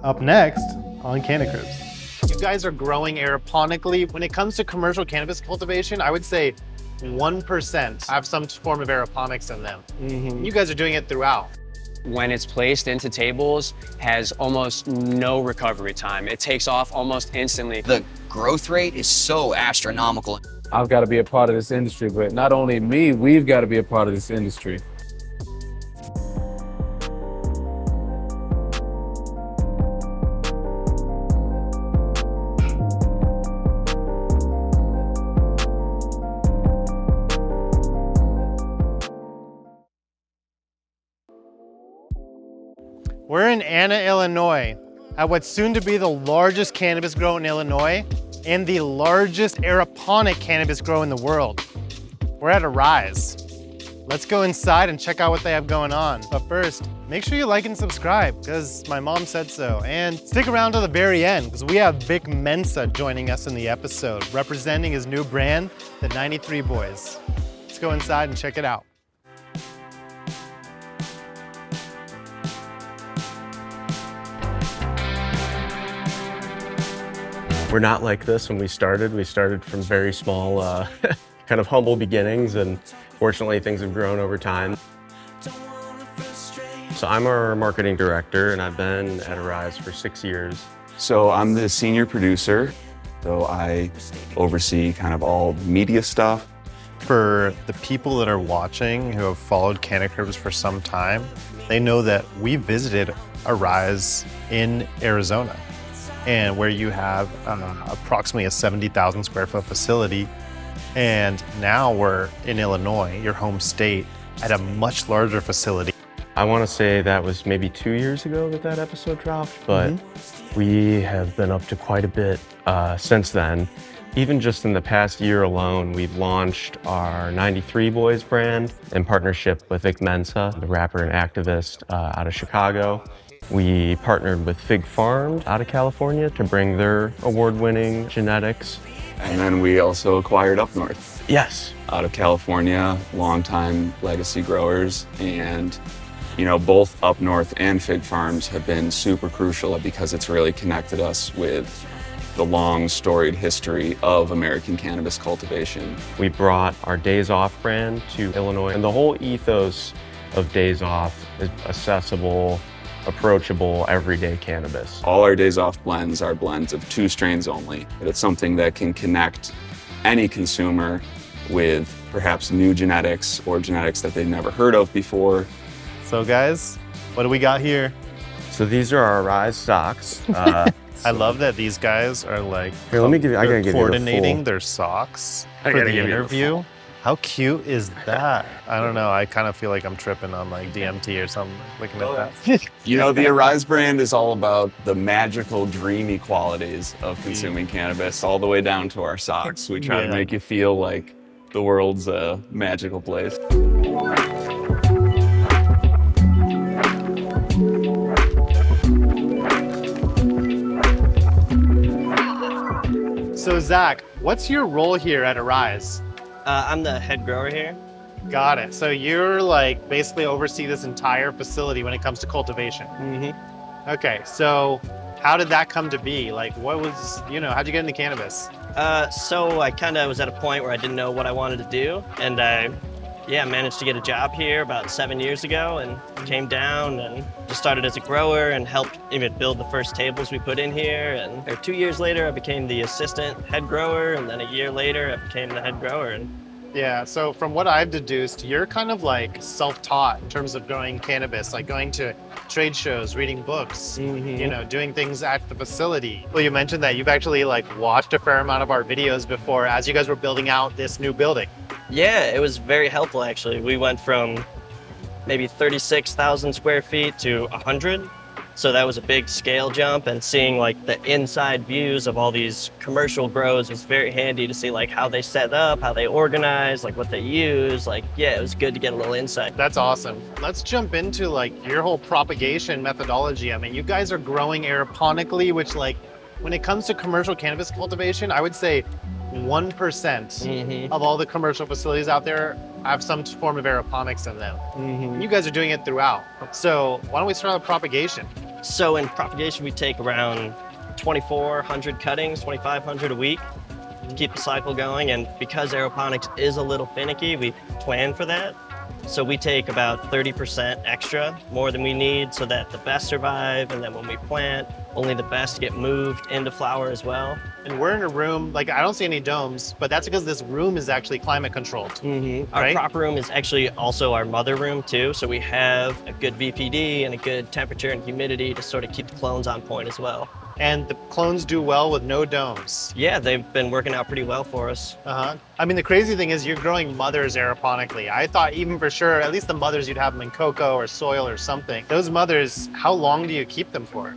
Up next on CannaCribs. You guys are growing aeroponically. When it comes to commercial cannabis cultivation, I would say 1% have some form of aeroponics in them. You guys are doing it throughout. When it's placed into tables, has almost no recovery time. It takes off almost instantly. The growth rate is so astronomical. I've got to be a part of this industry, but not only me, we've got to be a part of this industry. We're in Anna, Illinois, at what's soon to be the largest cannabis grow in Illinois and the largest aeroponic cannabis grow in the world. We're at Aeriz. Let's go inside and check out what they have going on. But first, make sure you like and subscribe because my mom said so. And stick around to the very end because we have Veg Manager joining us in the episode, representing his new brand, the 93 Boys. Let's go inside and check it out. We're not like this when we started. We started from very small, kind of humble beginnings, and fortunately things have grown over time. So I'm our marketing director, and I've been at Aeriz for 6 years. So I'm the senior producer, so I oversee kind of all media stuff. For the people that are watching who have followed CannaCribs for some time, they know that we visited Aeriz in Arizona, and where you have approximately a 70,000 square foot facility. And now we're in Illinois, your home state, at a much larger facility. I want to say that was maybe 2 years ago that episode dropped, but we have been up to quite a bit since then. Even just in the past year alone, we've launched our 93 Boys brand in partnership with Veg Manager, the rapper and activist out of Chicago. We partnered with fig.farms out of California to bring their award-winning genetics. And then we also acquired UpNorth. Yes. Out of California, longtime legacy growers. And, you know, both UpNorth and fig.farms have been super crucial because it's really connected us with the long storied history of American cannabis cultivation. We brought our Daze Off brand to Illinois, and the whole ethos of Daze Off is accessible, approachable, everyday cannabis. All our Daze Off blends are blends of 2 strains only. It's something that can connect any consumer with perhaps new genetics or genetics that they've never heard of before. So guys, what do we got here? So these are our Aeriz socks. I love that these guys are like Here, let me give you, I gotta give you the coordinating full. their socks I for gotta the give you the interview. How cute is that? I don't know. I kind of feel like I'm tripping on like DMT or something looking at that. You know, the Aeriz brand is all about the magical, dreamy qualities of consuming cannabis, all the way down to our socks. We try to make you feel like the world's a magical place. So Zach, what's your role here at Aeriz? I'm the head grower here. Got it. So you're like basically oversee this entire facility when it comes to cultivation. Okay, so how did that come to be? Like what was, how'd you get into cannabis? So I kind of was at a point where I didn't know what I wanted to do, and I managed to get a job here about 7 years ago and came down and just started as a grower and helped even build the first tables we put in here. And 2 years later, I became the assistant head grower, and then a year later, I became the head grower. And Yeah, so from what I've deduced, you're kind of like self-taught in terms of growing cannabis, like going to trade shows, reading books, doing things at the facility. Well, you mentioned that you've actually like watched a fair amount of our videos before as you guys were building out this new building. yeah, it was very helpful actually. We went from maybe 36,000 square feet to 100. So that was a big scale jump, and seeing like the inside views of all these commercial grows was very handy to see like how they set up, how they organize, like what they use. Like, yeah, it was good to get a little insight. That's awesome. Let's jump into like your whole propagation methodology. I mean, you guys are growing aeroponically, which like when it comes to commercial cannabis cultivation, I would say 1% of all the commercial facilities out there have some form of aeroponics in them. You guys are doing it throughout. So why don't we start with propagation? So in propagation, we take around 2,400 cuttings, 2,500 a week to keep the cycle going. And because aeroponics is a little finicky, we plan for that. So we take about 30% extra, more than we need, so that the best survive. And then when we plant, only the best get moved into flower as well. And we're in a room, like I don't see any domes, but that's because this room is actually climate controlled. Our Right? crop room is actually also our mother room too. So we have a good VPD and a good temperature and humidity to sort of keep the clones on point as well. And the clones do well with no domes. Yeah, they've been working out pretty well for us. I mean, the crazy thing is you're growing mothers aeroponically. I thought even for sure, at least the mothers, you'd have them in cocoa or soil or something. Those mothers, how long do you keep them for?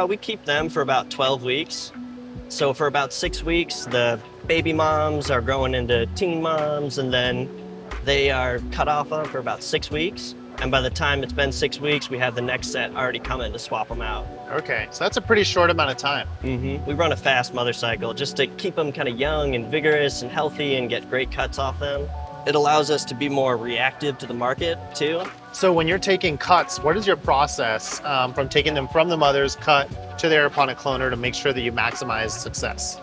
We keep them for about 12 weeks. So for about 6 weeks, the baby moms are growing into teen moms, and then they are cut off of for about 6 weeks. And by the time it's been 6 weeks, we have the next set already coming to swap them out. Okay, so that's a pretty short amount of time. We run a fast mother cycle just to keep them kind of young and vigorous and healthy and get great cuts off them. It allows us to be more reactive to the market too. So when you're taking cuts, what is your process from taking them from the mother's cut to the aeroponic cloner to make sure that you maximize success?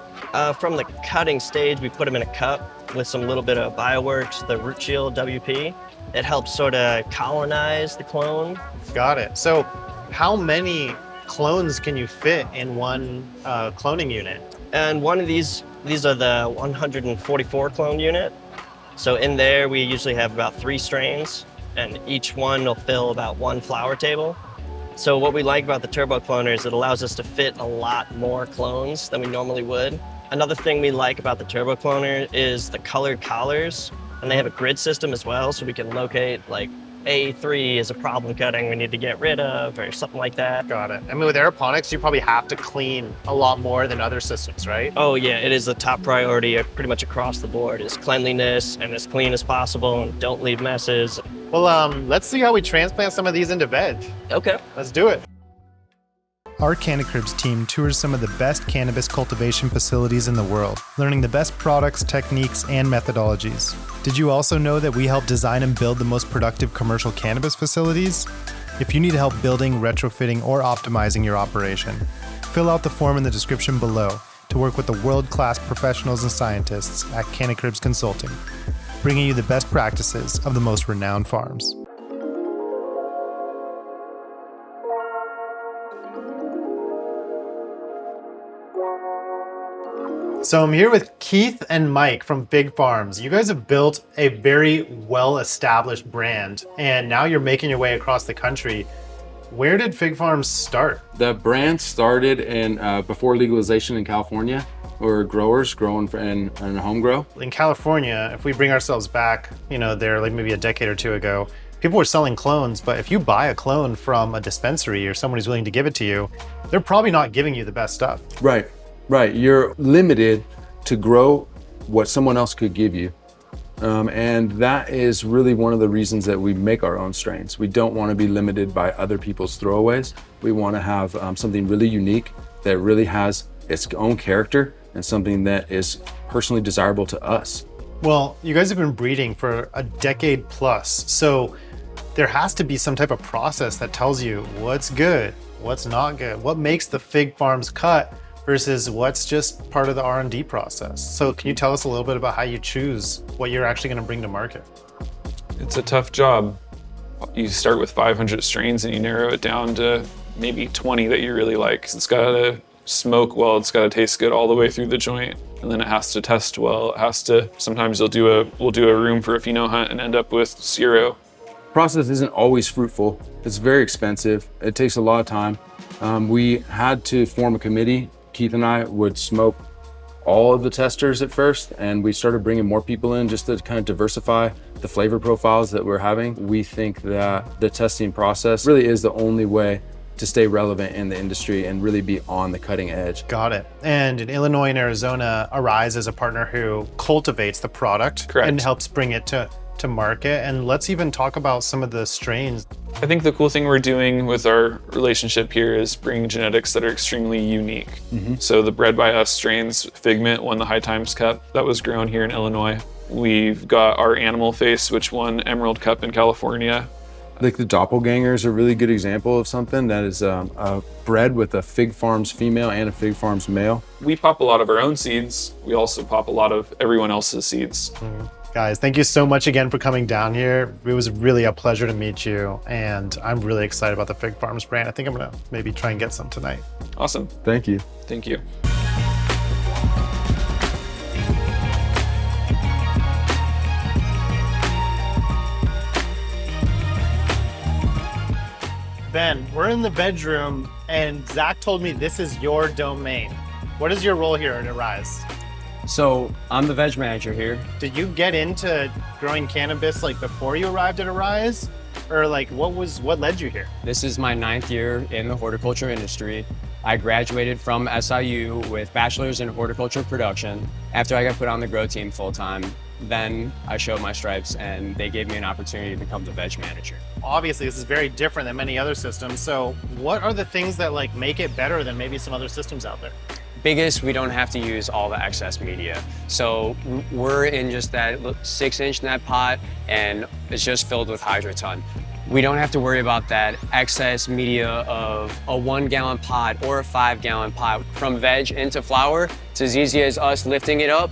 From the cutting stage, we put them in a cup with some little bit of Bioworks, the Root Shield WP. It helps sort of colonize the clone. Got it. So how many clones can you fit in one cloning unit? And one of these are the 144 clone unit. So in there, we usually have about 3 strains, and each one will fill about 1 flower table. So what we like about the turbo cloner is it allows us to fit a lot more clones than we normally would. Another thing we like about the turbo cloner is the colored collars, and they have a grid system as well, so we can locate like A3 is a problem cutting we need to get rid of or something like that. Got it. I mean, with aeroponics, you probably have to clean a lot more than other systems, right? Oh yeah, it is the top priority pretty much across the board is cleanliness and as clean as possible, and don't leave messes. Well, let's see how we transplant some of these into veg. Okay. Let's do it. Our CannaCribs team tours some of the best cannabis cultivation facilities in the world, learning the best products, techniques, and methodologies. Did you also know that we help design and build the most productive commercial cannabis facilities? If you need help building, retrofitting, or optimizing your operation, fill out the form in the description below to work with the world-class professionals and scientists at CannaCribs Consulting, bringing you the best practices of the most renowned farms. So I'm here with Keith and Mike from Fig Farms. You guys have built a very well-established brand, and now you're making your way across the country. Where did Fig Farms start? The brand started in before legalization in California. We were growers growing in home grow. In California, if we bring ourselves back, there like maybe a decade or two ago, people were selling clones, but if you buy a clone from a dispensary or someone who's willing to give it to you, they're probably not giving you the best stuff. Right. You're limited to grow what someone else could give you. And that is really one of the reasons that we make our own strains. We don't want to be limited by other people's throwaways. We want to have something really unique that really has its own character and something that is personally desirable to us. Well, you guys have been breeding for a decade plus, so there has to be some type of process that tells you what's good, what's not good, what makes the Fig Farms cut versus what's just part of the R&D process. So can you tell us a little bit about how you choose what you're actually going to bring to market? It's a tough job. You start with 500 strains and you narrow it down to maybe 20 that you really like. It's got to smoke well, it's got to taste good all the way through the joint, and then it has to test well. It has to, sometimes we'll do a room for a phenohunt and end up with 0. Process isn't always fruitful. It's very expensive. It takes a lot of time. We had to form a committee. Keith and I would smoke all of the testers at first, and we started bringing more people in just to kind of diversify the flavor profiles that we're having. We think that the testing process really is the only way to stay relevant in the industry and really be on the cutting edge. Got it. And in Illinois and Arizona, Aeriz is a partner who cultivates the product. Correct. And helps bring it to market. And let's even talk about some of the strains. I think the cool thing we're doing with our relationship here is bringing genetics that are extremely unique. So the Bred by Us strains, Figment won the High Times Cup. That was grown here in Illinois. We've got our Animal Face, which won Emerald Cup in California. Like the doppelganger is a really good example of something that is bred with a Fig Farms female and a Fig Farms male. We pop a lot of our own seeds. We also pop a lot of everyone else's seeds. Guys, thank you so much again for coming down here. It was really a pleasure to meet you, and I'm really excited about the Fig Farms brand. I think I'm gonna maybe try and get some tonight. Awesome. Thank you. Thank you. Ben, we're in the bedroom, and Zach told me this is your domain. What is your role here at Aeriz? So I'm the Veg Manager here. Did you get into growing cannabis like before you arrived at Aeriz? Or like what led you here? This is my 9th year in the horticulture industry. I graduated from SIU with bachelor's in horticulture production. After I got put on the grow team full time, then I showed my stripes and they gave me an opportunity to become the Veg Manager. Obviously, this is very different than many other systems. So what are the things that like make it better than maybe some other systems out there? Biggest, we don't have to use all the excess media. So we're in just that 6-inch net pot and it's just filled with Hydroton. We don't have to worry about that excess media of a 1-gallon pot or a 5-gallon pot. From veg into flower, it's as easy as us lifting it up,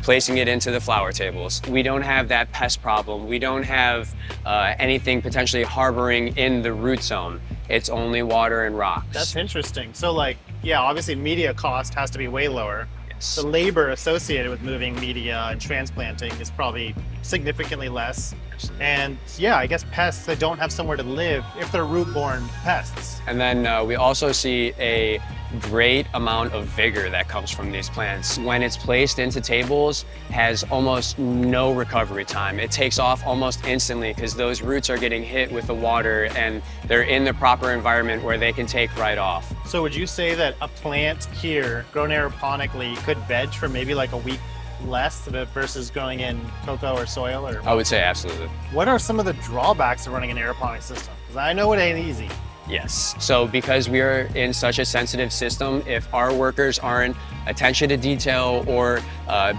placing it into the flower tables. We don't have that pest problem. We don't have anything potentially harboring in the root zone. It's only water and rocks. That's interesting. So like, yeah, obviously media cost has to be way lower. Yes. The labor associated with moving media and transplanting is probably significantly less. And yeah, I guess pests that don't have somewhere to live if they're root-borne pests. And then we also see a great amount of vigor that comes from these plants. When it's placed into tables, has almost no recovery time. It takes off almost instantly because those roots are getting hit with the water and they're in the proper environment where they can take right off. So would you say that a plant here grown aeroponically could veg for maybe like a week less versus growing in cocoa or soil? Or I would say absolutely. what are some of the drawbacks of running an aeroponic system? Because I know it ain't easy. Yes. So because we are in such a sensitive system, if our workers aren't attention to detail or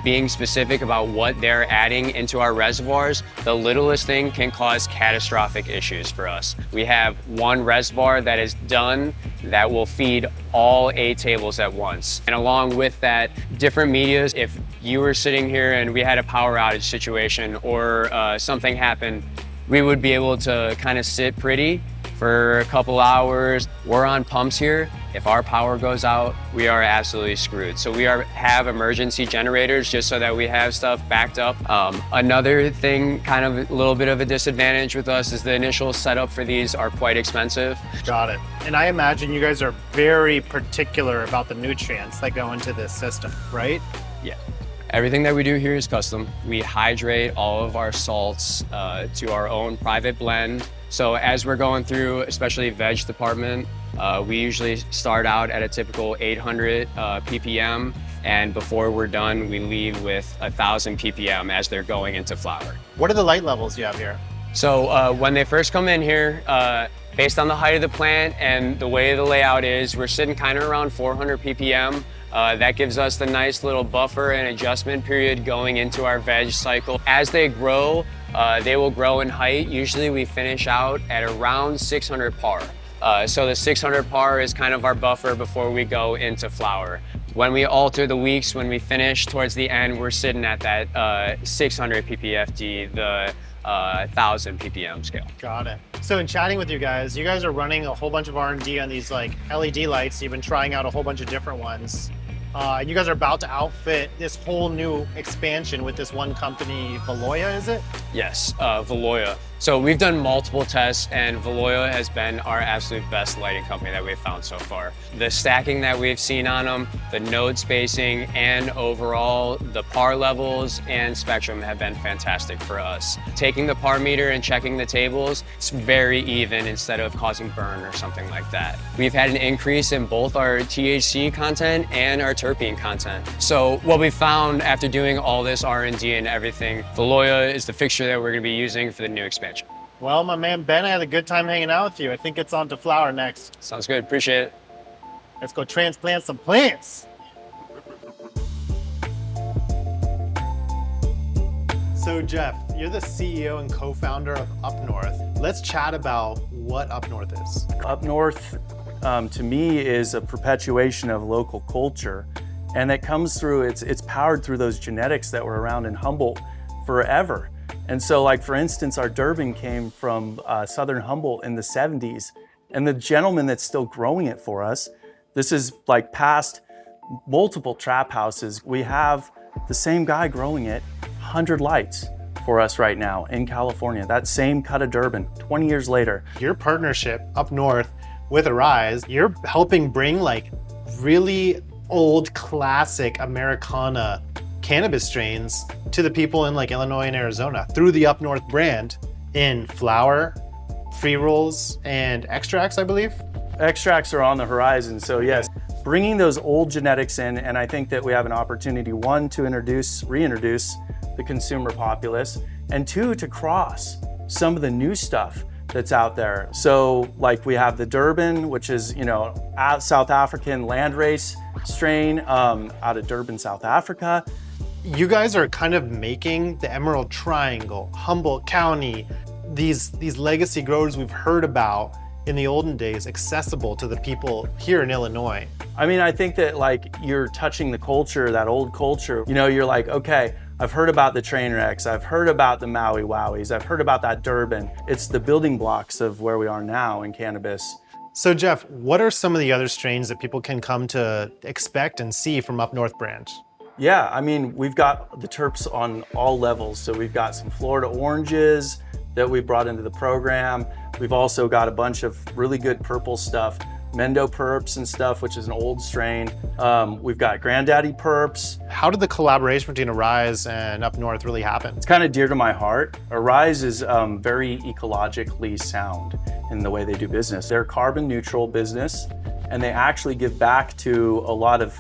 being specific about what they're adding into our reservoirs, the littlest thing can cause catastrophic issues for us. We have one reservoir that is done that will feed all 8 tables at once. And along with that, different medias, if you were sitting here and we had a power outage situation or something happened, we would be able to kind of sit pretty for a couple hours. We're on pumps here. If our power goes out, we are absolutely screwed. So we have emergency generators just so that we have stuff backed up. Another thing, kind of a little bit of a disadvantage with us, is the initial setup for these are quite expensive. Got it. And I imagine you guys are very particular about the nutrients that go into this system, right? Yeah. Everything that we do here is custom. We hydrate all of our salts to our own private blend. So as we're going through, especially veg department, we usually start out at a typical 800 ppm, and before we're done, we leave with 1,000 ppm as they're going into flower. What are the light levels you have here? So when they first come in here, based on the height of the plant and the way the layout is, we're sitting kind of around 400 ppm. That gives us the nice little buffer and adjustment period going into our veg cycle. As they grow, they will grow in height. Usually we finish out at around 600 par. So the 600 par is kind of our buffer before we go into flower. When we alter the weeks, when we finish towards the end, we're sitting at that 600 ppfd, the 1,000 ppm scale. Got it. So in chatting with you guys are running a whole bunch of R&D on these like LED lights. You've been trying out a whole bunch of different ones. You guys are about to outfit this whole new expansion with this one company, Valoya, is it? Yes, Valoya. So we've done multiple tests and Valoya has been our absolute best lighting company that we've found so far. The stacking that we've seen on them, the node spacing, and overall the par levels and spectrum have been fantastic for us. Taking the par meter and checking the tables, it's very even instead of causing burn or something like that. We've had an increase in both our THC content and our terpene content. So what we found after doing all this R&D and everything, Valoya is the fixture that we're going to be using for the new expansion. Well, my man Ben, I had a good time hanging out with you. I think it's on to flower next. Sounds good. Appreciate it. Let's go transplant some plants. So Jeff, you're the CEO and co-founder of UpNorth. Let's chat about what UpNorth is. UpNorth, to me, is a perpetuation of local culture, and it comes through, it's powered through those genetics that were around in Humboldt forever. And so, like, for instance, our Durban came from southern Humboldt in the 70s, and the gentleman that's still growing it for us, this is like past multiple trap houses. We have the same guy growing it, 100 lights for us right now in California. That same cut of Durban, 20 years later. Your partnership up north with Aeriz, you're helping bring like really old classic Americana cannabis strains to the people in like Illinois and Arizona through the UpNorth brand in flower, pre-rolls, and extracts, I believe. Extracts are on the horizon, so yes, bringing those old genetics in, and I think that we have an opportunity, one, to reintroduce the consumer populace, and two, to cross some of the new stuff that's out there. So like we have the Durban, which is, you know, South African landrace strain out of Durban, South Africa. You guys are kind of making the Emerald Triangle, Humboldt County, these legacy growers we've heard about in the olden days accessible to the people here in Illinois. I mean, I think that like you're touching the culture, that old culture. You know, you're like, okay, I've heard about the train wrecks, I've heard about the Maui Wowies, I've heard about that Durban. It's the building blocks of where we are now in cannabis. So Jeff, what are some of the other strains that people can come to expect and see from UpNorth brand? Yeah, I mean, we've got the terps on all levels. So we've got some Florida oranges that we brought into the program. We've also got a bunch of really good purple stuff, Mendo Perps and stuff, which is an old strain. We've got Granddaddy Perps. How did the collaboration between Aeriz and UpNorth really happen? It's kind of dear to my heart. Aeriz is very ecologically sound in the way they do business. They're a carbon neutral business, and they actually give back to a lot of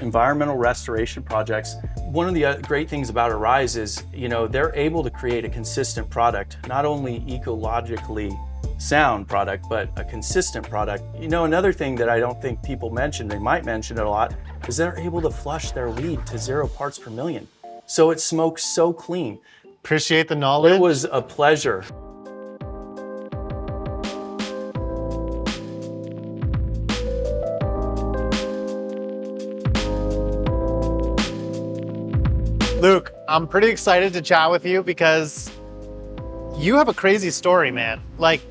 environmental restoration projects. One of the great things about Aeriz is, you know, they're able to create a consistent product, not only ecologically sound product, but a consistent product. You know, another thing that I don't think people mention, they might mention it a lot, is they're able to flush their weed to 0 parts per million. So it smokes so clean. Appreciate the knowledge. It was a pleasure. Luke, I'm pretty excited to chat with you because you have a crazy story, man. Like,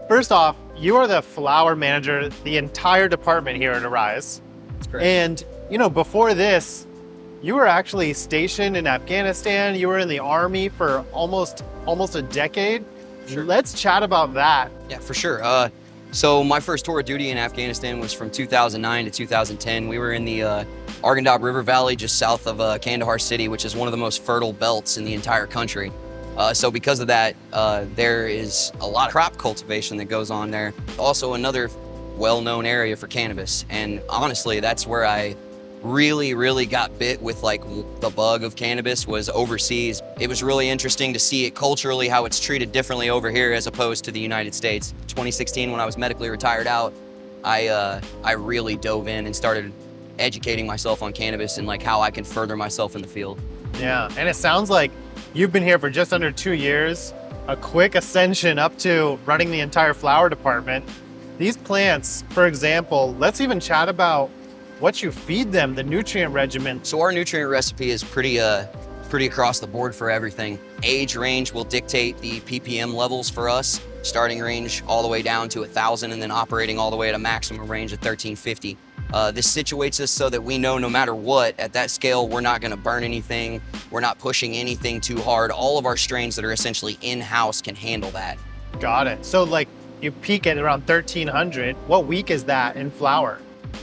first off, you are the flower manager, the entire department here at Aeriz. That's correct. And, you know, before this, you were actually stationed in Afghanistan. You were in the army for almost a decade. Sure. Let's chat about that. Yeah, for sure. So my first tour of duty in Afghanistan was from 2009 to 2010. We were in the Arghandab River Valley, just south of Kandahar City, which is one of the most fertile belts in the entire country. So because of that, there is a lot of crop cultivation that goes on there. Also another well-known area for cannabis. And honestly, that's where I really got bit with like the bug of cannabis, was overseas. It was really interesting to see it culturally, how it's treated differently over here as opposed to the United States. 2016, when I was medically retired out, I really dove in and started educating myself on cannabis and like how I can further myself in the field. Yeah, and it sounds like you've been here for just under 2 years, a quick ascension up to running the entire flower department. These plants, for example, let's even chat about what you feed them, the nutrient regimen. So our nutrient recipe is pretty across the board for everything. Age range will dictate the ppm levels for us, starting range all the way down to 1,000 and then operating all the way at a maximum range of 1,350. This situates us so that we know no matter what, at that scale, we're not gonna burn anything, we're not pushing anything too hard. All of our strains that are essentially in-house can handle that. Got it. So like you peak at around 1,300. What week is that in flower?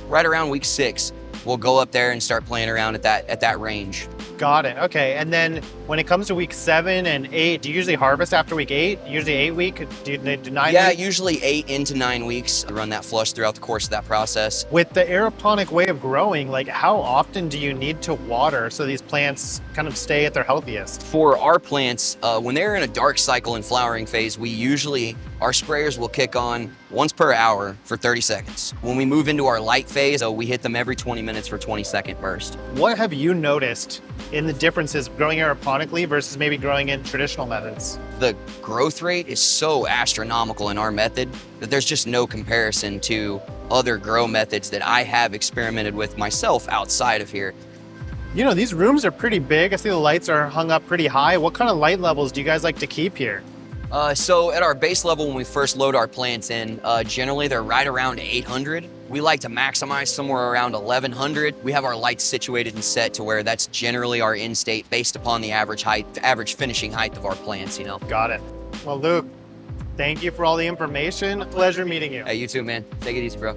Right around week 6, we'll go up there and start playing around at that range. Got it. Okay. And then when it comes to week 7 and 8, do you usually harvest after week 8? Usually 8 week? Do you do 9 Yeah, week? usually 8 into 9 weeks. Run that flush throughout the course of that process. With the aeroponic way of growing, like how often do you need to water so these plants kind of stay at their healthiest? For our plants, when they're in a dark cycle and flowering phase, our sprayers will kick on once per hour for 30 seconds. When we move into our light phase, we hit them every 20 minutes for 20-second burst. What have you noticed in the differences of growing aeroponic aeroponically versus maybe growing in traditional methods? The growth rate is so astronomical in our method that there's just no comparison to other grow methods that I have experimented with myself outside of here. You know, these rooms are pretty big. I see the lights are hung up pretty high. What kind of light levels do you guys like to keep here? So at our base level, when we first load our plants in, generally they're right around 800. We like to maximize somewhere around 1100. We have our lights situated and set to where that's generally our end state based upon the average finishing height of our plants, you know. Got it. Well, Luke, thank you for all the information. Pleasure meeting you. Hey, you too, man. Take it easy, bro.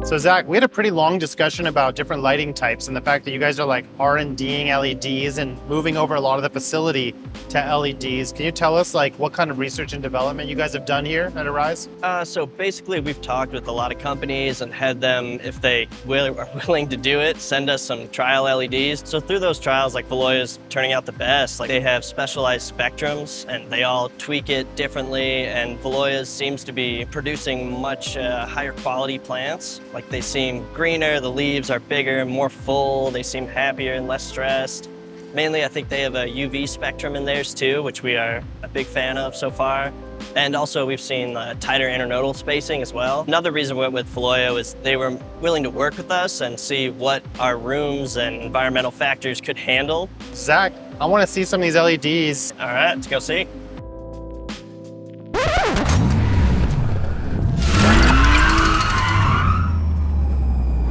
So Zach, we had a pretty long discussion about different lighting types and the fact that you guys are like R&Ding LEDs and moving over a lot of the facility to LEDs. Can you tell us like what kind of research and development you guys have done here at Aeriz? So basically we've talked with a lot of companies and had them, if they are willing to do it, send us some trial LEDs. So through those trials, like Valoya's turning out the best. Like they have specialized spectrums and they all tweak it differently, and Valoya's seems to be producing much higher quality plants. Like they seem greener, the leaves are bigger, more full, they seem happier and less stressed. Mainly, I think they have a UV spectrum in theirs too, which we are a big fan of so far. And also we've seen tighter internodal spacing as well. Another reason we went with Valoya is they were willing to work with us and see what our rooms and environmental factors could handle. Zach, I want to see some of these LEDs. All right, let's go see.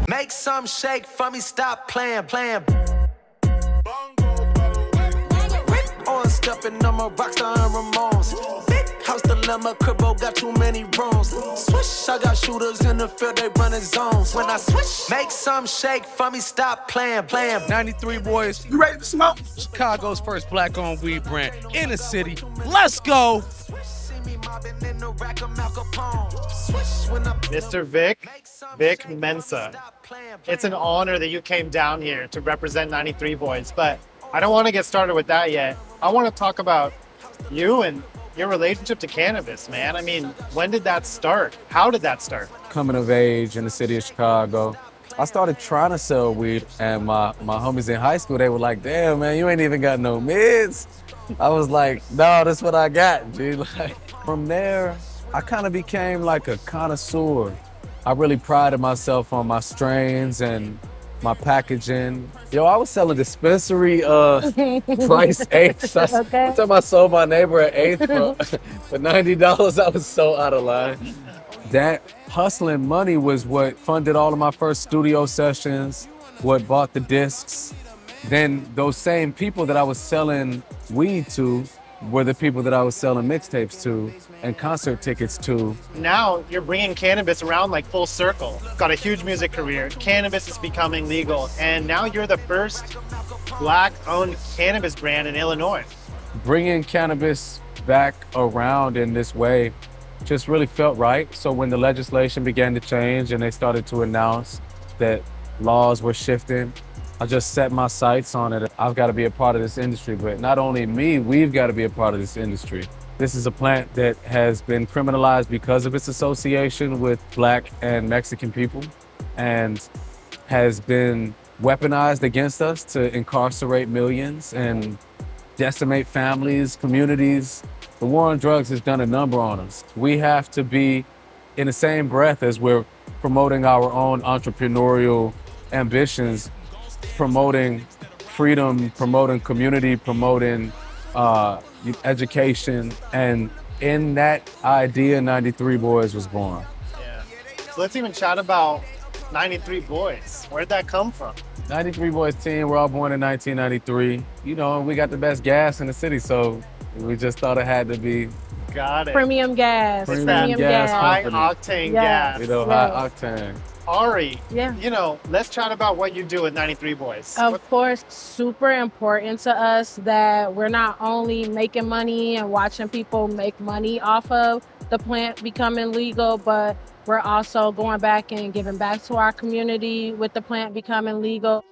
Make some shake for me, stop playing. On stepping, I'm a rockstar and Ramones. Big house dilemma, cribbo got too many rooms. Swish, I got shooters in the field, they running zones. When I switch, make some shake for me, stop playing. 93 boys, you ready to smoke? Chicago's first black-owned weed brand in the city. Let's go! Mr. Vic Mensa. It's an honor that you came down here to represent 93 Boys, but I don't want to get started with that yet. I want to talk about you and your relationship to cannabis, man. I mean, when did that start? How did that start? Coming of age in the city of Chicago, I started trying to sell weed, and my homies in high school, they were like, damn, man, you ain't even got no mids. I was like, no, that's what I got, G. Like, from there, I kind of became like a connoisseur. I really prided myself on my strains and my packaging. Yo, I was selling dispensary price eighths. Okay. One time I sold my neighbor an eighth for $90. I was so out of line. That hustling money was what funded all of my first studio sessions, what bought the discs. Then those same people that I was selling weed to were the people that I was selling mixtapes to and concert tickets to. Now you're bringing cannabis around like full circle. Got a huge music career. Cannabis is becoming legal. And now you're the first Black-owned cannabis brand in Illinois. Bringing cannabis back around in this way just really felt right. So when the legislation began to change and they started to announce that laws were shifting, I just set my sights on it. I've got to be a part of this industry, but not only me, we've got to be a part of this industry. This is a plant that has been criminalized because of its association with Black and Mexican people and has been weaponized against us to incarcerate millions and decimate families, communities. The war on drugs has done a number on us. We have to be in the same breath as we're promoting our own entrepreneurial ambitions, promoting freedom, promoting community, promoting education. And in that idea, 93 Boys was born. Yeah. So let's even chat about 93 Boys. Where'd that come from? 93 Boys team, we're all born in 1993. You know, we got the best gas in the city, so we just thought it had to be. Got it. Premium gas. Premium gas. High octane gas. You know, high octane. Ari, you know, let's chat about what you do with 93 Boys. Of course, super important to us that we're not only making money and watching people make money off of the plant becoming legal, but we're also going back and giving back to our community with the plant becoming legal.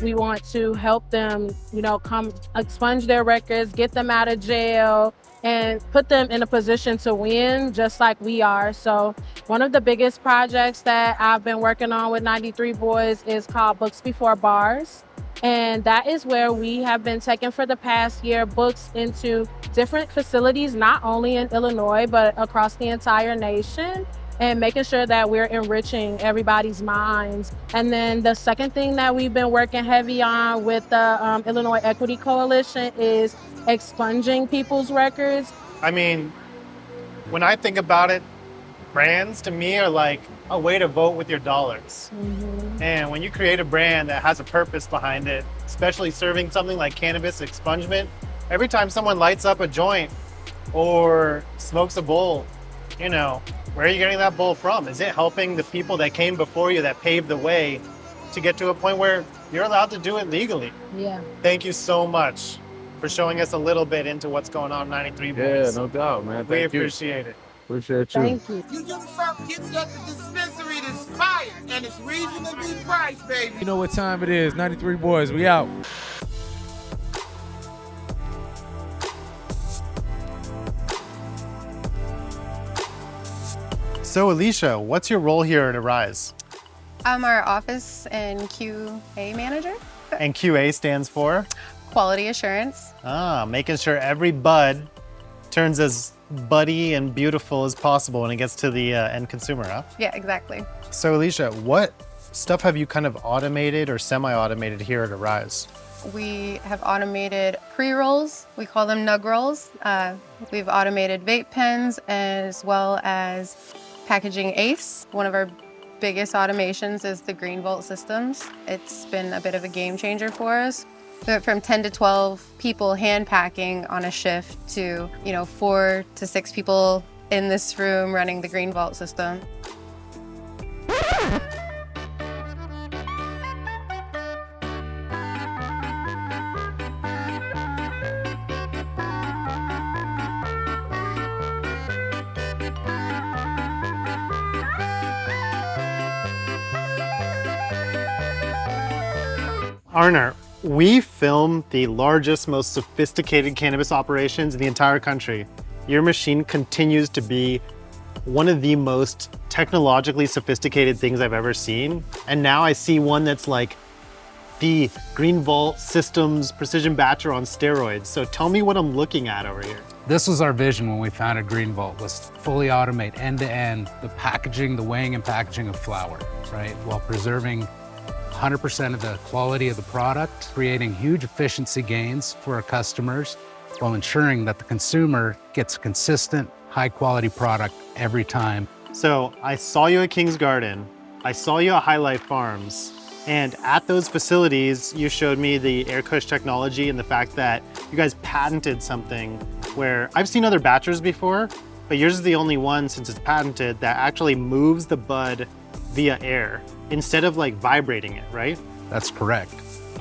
We want to help them, you know, come expunge their records, get them out of jail, and put them in a position to win just like we are. So one of the biggest projects that I've been working on with 93 Boys is called Books Before Bars. And that is where we have been taking for the past year books into different facilities, not only in Illinois, but across the entire nation, and making sure that we're enriching everybody's minds. And then the second thing that we've been working heavy on with the Illinois Equity Coalition is expunging people's records. I mean, when I think about it, brands to me are like a way to vote with your dollars. And when you create a brand that has a purpose behind it, especially serving something like cannabis expungement, every time someone lights up a joint or smokes a bowl, you know, where are you getting that bowl from? Is it helping the people that came before you, that paved the way to get to a point where you're allowed to do it legally? Yeah. Thank you so much for showing us a little bit into what's going on in 93 Boys. Yeah, no doubt, man. We appreciate it. Appreciate you. Thank you. You get something get you at the dispensary that's fire, and it's reasonably priced, baby. You know what time it is. 93 Boys, we out. So Alicia, what's your role here at Aeris? I'm our office and QA manager. And QA stands for? Quality assurance. Making sure every bud turns as buddy and beautiful as possible when it gets to the end consumer, huh? Yeah, exactly. So Alicia, what stuff have you kind of automated or semi-automated here at Aeris? We have automated pre-rolls. We call them nug rolls. We've automated vape pens as well as packaging ACE. One of our biggest automations is the Green Vault systems. It's been a bit of a game changer for us. We went from 10 to 12 people hand packing on a shift to, 4 to 6 people in this room running the Green Vault system. Arner, we film the largest, most sophisticated cannabis operations in the entire country. Your machine continues to be one of the most technologically sophisticated things I've ever seen. And now I see one that's like the Green Vault Systems Precision Batcher on steroids. So tell me what I'm looking at over here. This was our vision when we founded Green Vault, was fully automate end-to-end the packaging, the weighing and packaging of flower, right? While preserving 100% of the quality of the product, creating huge efficiency gains for our customers, while ensuring that the consumer gets a consistent, high-quality product every time. So I saw you at King's Garden, I saw you at High Life Farms, and at those facilities, you showed me the air kush technology and the fact that you guys patented something where I've seen other batchers before, but yours is the only one, since it's patented, that actually moves the bud via air instead of like vibrating it, right? That's correct.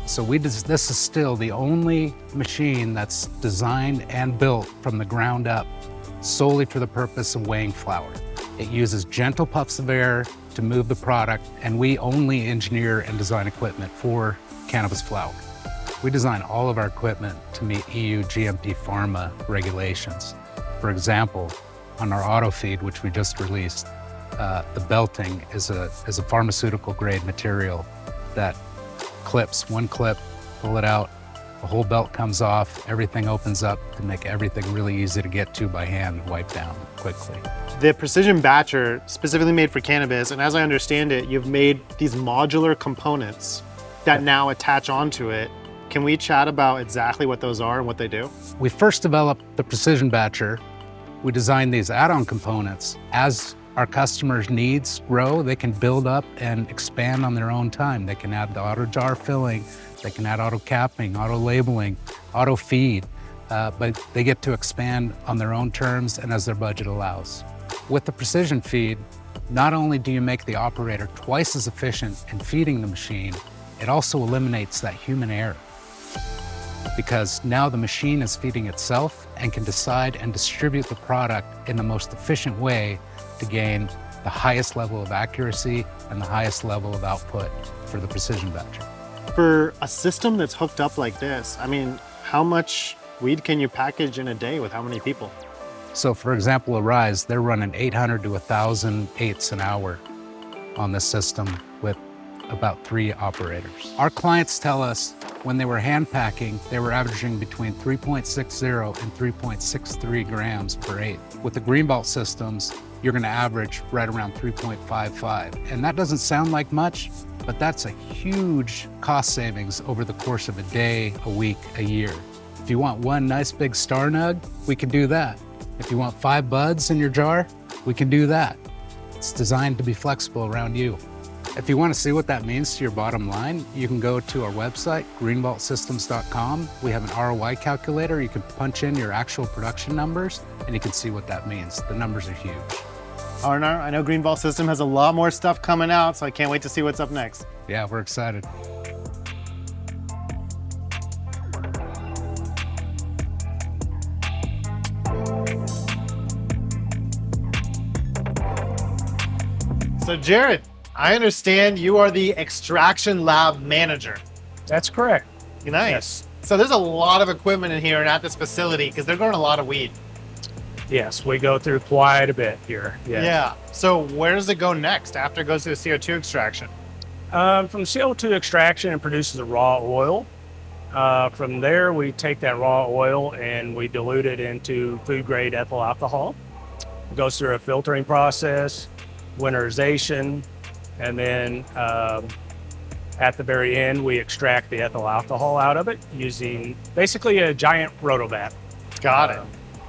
So this is still the only machine that's designed and built from the ground up solely for the purpose of weighing flower. It uses gentle puffs of air to move the product, and we only engineer and design equipment for cannabis flower. We design all of our equipment to meet EU GMP pharma regulations. For example, on our auto feed, which we just released, the belting is a pharmaceutical grade material that clips, one clip, pull it out, the whole belt comes off, everything opens up to make everything really easy to get to by hand, wipe down quickly. The Precision Batcher, specifically made for cannabis, and as I understand it, you've made these modular components that now attach onto it. Can we chat about exactly what those are and what they do? We first developed the Precision Batcher. We designed these add-on components. As our customers' needs grow, they can build up and expand on their own time. They can add the auto jar filling, they can add auto capping, auto labeling, auto feed, but they get to expand on their own terms and as their budget allows. With the precision feed, not only do you make the operator twice as efficient in feeding the machine, it also eliminates that human error, because now the machine is feeding itself and can decide and distribute the product in the most efficient way to gain the highest level of accuracy and the highest level of output for the Precision Batcher. For a system that's hooked up like this, I mean, how much weed can you package in a day with how many people? So for example, Aeris, they're running 800 to 1,000 eighths an hour on the system with about 3 operators. Our clients tell us when they were hand packing, they were averaging between 3.60 and 3.63 grams per eighth. With the Greenbelt systems, you're gonna average right around 3.55. And that doesn't sound like much, but that's a huge cost savings over the course of a day, a week, a year. If you want one nice big star nug, we can do that. If you want 5 buds in your jar, we can do that. It's designed to be flexible around you. If you want to see what that means to your bottom line, you can go to our website, greenbeltsystems.com. We have an ROI calculator. You can punch in your actual production numbers and you can see what that means. The numbers are huge. Arnar, I know Greenbelt System has a lot more stuff coming out, so I can't wait to see what's up next. Yeah, we're excited. So Jared, I understand you are the extraction lab manager. That's correct. Nice. Yes. So there's a lot of equipment in here and at this facility because they're growing a lot of weed. Yes, we go through quite a bit here. Yes. Yeah. So where does it go next after it goes through the CO2 extraction? From CO2 extraction, it produces a raw oil. From there, we take that raw oil and we dilute it into food-grade ethyl alcohol. It goes through a filtering process, winterization, and then at the very end, we extract the ethyl alcohol out of it using basically a giant rotovac. Got it.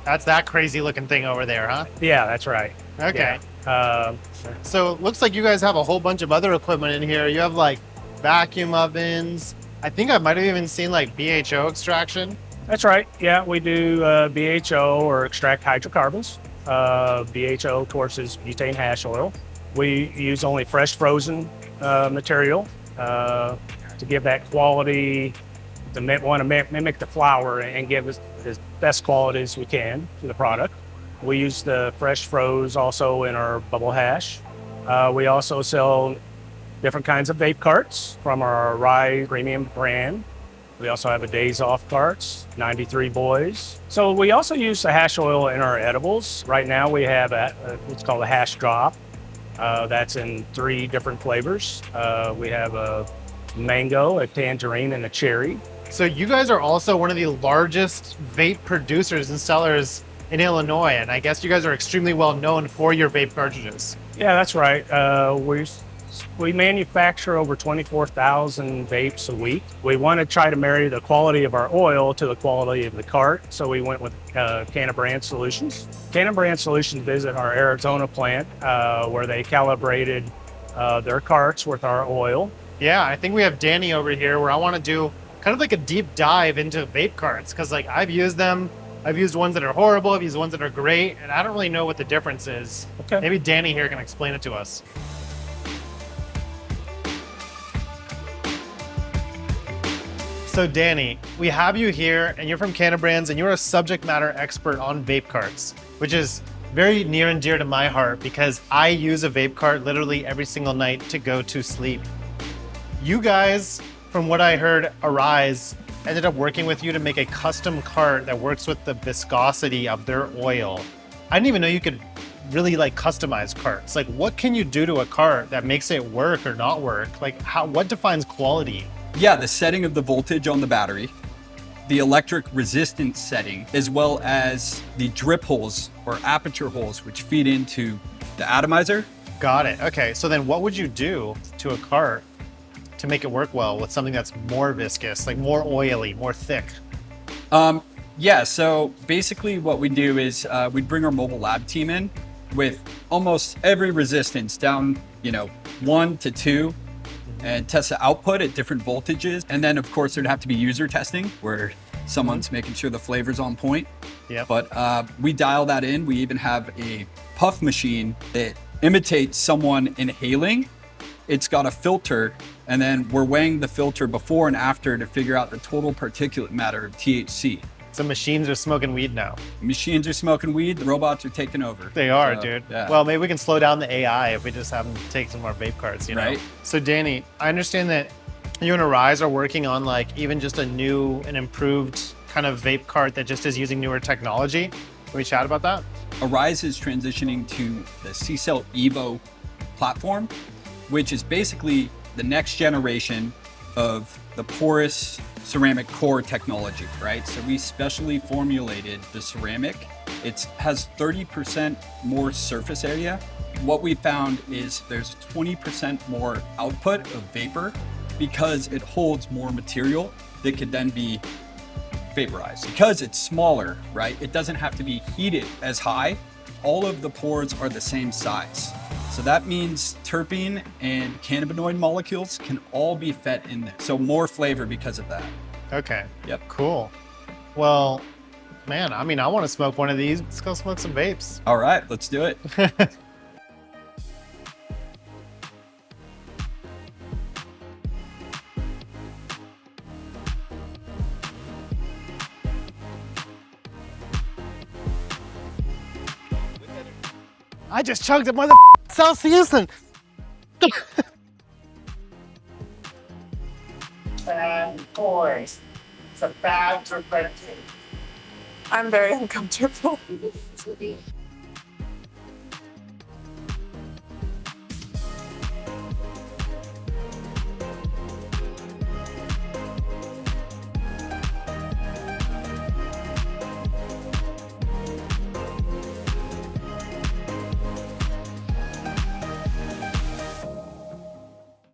That's that crazy looking thing over there, huh? Yeah, that's right. Okay. Yeah. So it looks like you guys have a whole bunch of other equipment in here. You have like vacuum ovens. I think I might have even seen like BHO extraction. That's right. Yeah, we do BHO or extract hydrocarbons. BHO, of course, is butane hash oil. We use only fresh frozen material to give that quality, to want to mimic the flower and give us the best quality as we can to the product. We use the fresh froze also in our bubble hash. We also sell different kinds of vape carts from our Rye premium brand. We also have a Daze Off carts, 93 boys. So we also use the hash oil in our edibles. Right now we have what's called a hash drop. That's in 3 different flavors. We have a mango, a tangerine, and a cherry. So you guys are also one of the largest vape producers and sellers in Illinois, and I guess you guys are extremely well known for your vape cartridges. Yeah, that's right. We manufacture over 24,000 vapes a week. We want to try to marry the quality of our oil to the quality of the cart, so we went with CannaBrand Solutions. CannaBrand Solutions visit our Arizona plant where they calibrated their carts with our oil. Yeah, I think we have Danny over here where I want to do kind of like a deep dive into vape carts because like I've used them. I've used ones that are horrible, I've used ones that are great, and I don't really know what the difference is. Okay. Maybe Danny here can explain it to us. So Danny, we have you here and you're from CannaBrands and you're a subject matter expert on vape carts, which is very near and dear to my heart because I use a vape cart literally every single night to go to sleep. You guys, from what I heard, Aeris ended up working with you to make a custom cart that works with the viscosity of their oil. I didn't even know you could really like customize carts. Like what can you do to a cart that makes it work or not work? Like what defines quality? Yeah, the setting of the voltage on the battery, the electric resistance setting, as well as the drip holes or aperture holes, which feed into the atomizer. Got it. Okay, so then what would you do to a cart to make it work well with something that's more viscous, like more oily, more thick? Yeah, so basically what we do is we bring our mobile lab team in with almost every resistance down, 1 to 2, and test the output at different voltages. And then of course there'd have to be user testing where someone's making sure the flavor's on point. Yeah. But we dial that in. We even have a puff machine that imitates someone inhaling. It's got a filter, and then we're weighing the filter before and after to figure out the total particulate matter of THC. So machines are smoking weed now. Machines are smoking weed, the robots are taking over. They are, dude. Yeah. Well, maybe we can slow down the AI if we just have them take some more vape carts, you know? Right. So Danny, I understand that you and Aeris are working on like even just a new and improved kind of vape cart that just is using newer technology. Can we chat about that? Aeris is transitioning to the C-Cell Evo platform, which is basically the next generation of the porous ceramic core technology, right? So we specially formulated the ceramic. It has 30% more surface area. What we found is there's 20% more output of vapor because it holds more material that could then be vaporized. Because it's smaller, right? It doesn't have to be heated as high. All of the pores are the same size. So that means terpene and cannabinoid molecules can all be fed in there. So more flavor because of that. Okay. Yep. Cool. Well, man, I mean, I want to smoke one of these. Let's go smoke some vapes. All right, let's do it. I just chugged a mother Celsius and and boys, it's a bad to I'm very uncomfortable.